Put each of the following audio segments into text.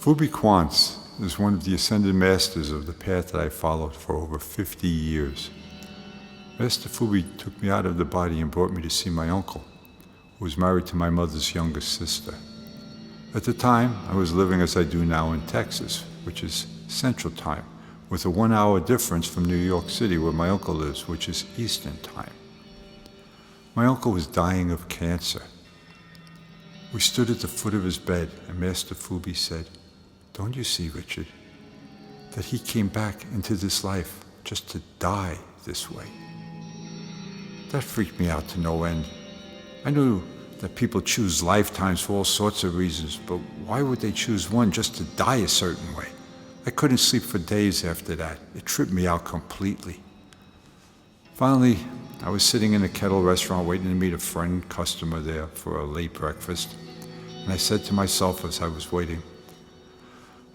Fubi Quants is one of the ascended masters of the path that I followed for over 50 years. Master Fubi took me out of the body and brought me to see my uncle, who was married to my mother's youngest sister. At the time, I was living as I do now in Texas, which is Central Time, with a 1-hour difference from New York City, where my uncle lives, which is Eastern Time. My uncle was dying of cancer. We stood at the foot of his bed, and Master Fubi said, "Don't you see, Richard, that he came back into this life just to die this way?" That freaked me out to no end. I knew that people choose lifetimes for all sorts of reasons, but why would they choose one just to die a certain way? I couldn't sleep for days after that. It tripped me out completely. Finally, I was sitting in a Kettle restaurant waiting to meet a friend customer there for a late breakfast, and I said to myself as I was waiting,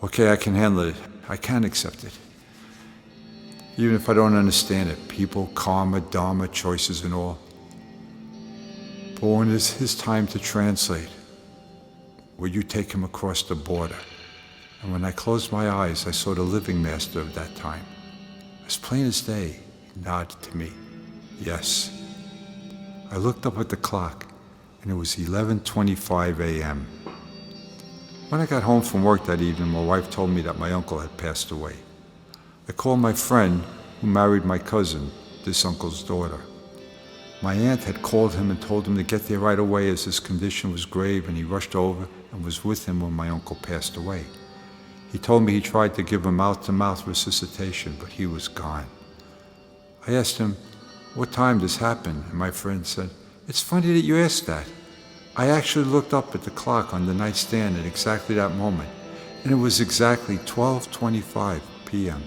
"Okay, I can handle it. I can accept it. Even if I don't understand it, people, karma, dharma, choices and all. But when it's his time to translate, will you take him across the border?" And when I closed my eyes, I saw the living master of that time. As plain as day, he nodded to me, "Yes." I looked up at the clock, and it was 11:25 a.m. When I got home from work that evening, my wife told me that my uncle had passed away. I called my friend who married my cousin, this uncle's daughter. My aunt had called him and told him to get there right away as his condition was grave, and he rushed over and was with him when my uncle passed away. He told me he tried to give him mouth-to-mouth resuscitation, but he was gone. I asked him, "What time this happened?" And my friend said, "It's funny that you asked that. I actually looked up at the clock on the nightstand at exactly that moment, and it was exactly 12:25 p.m.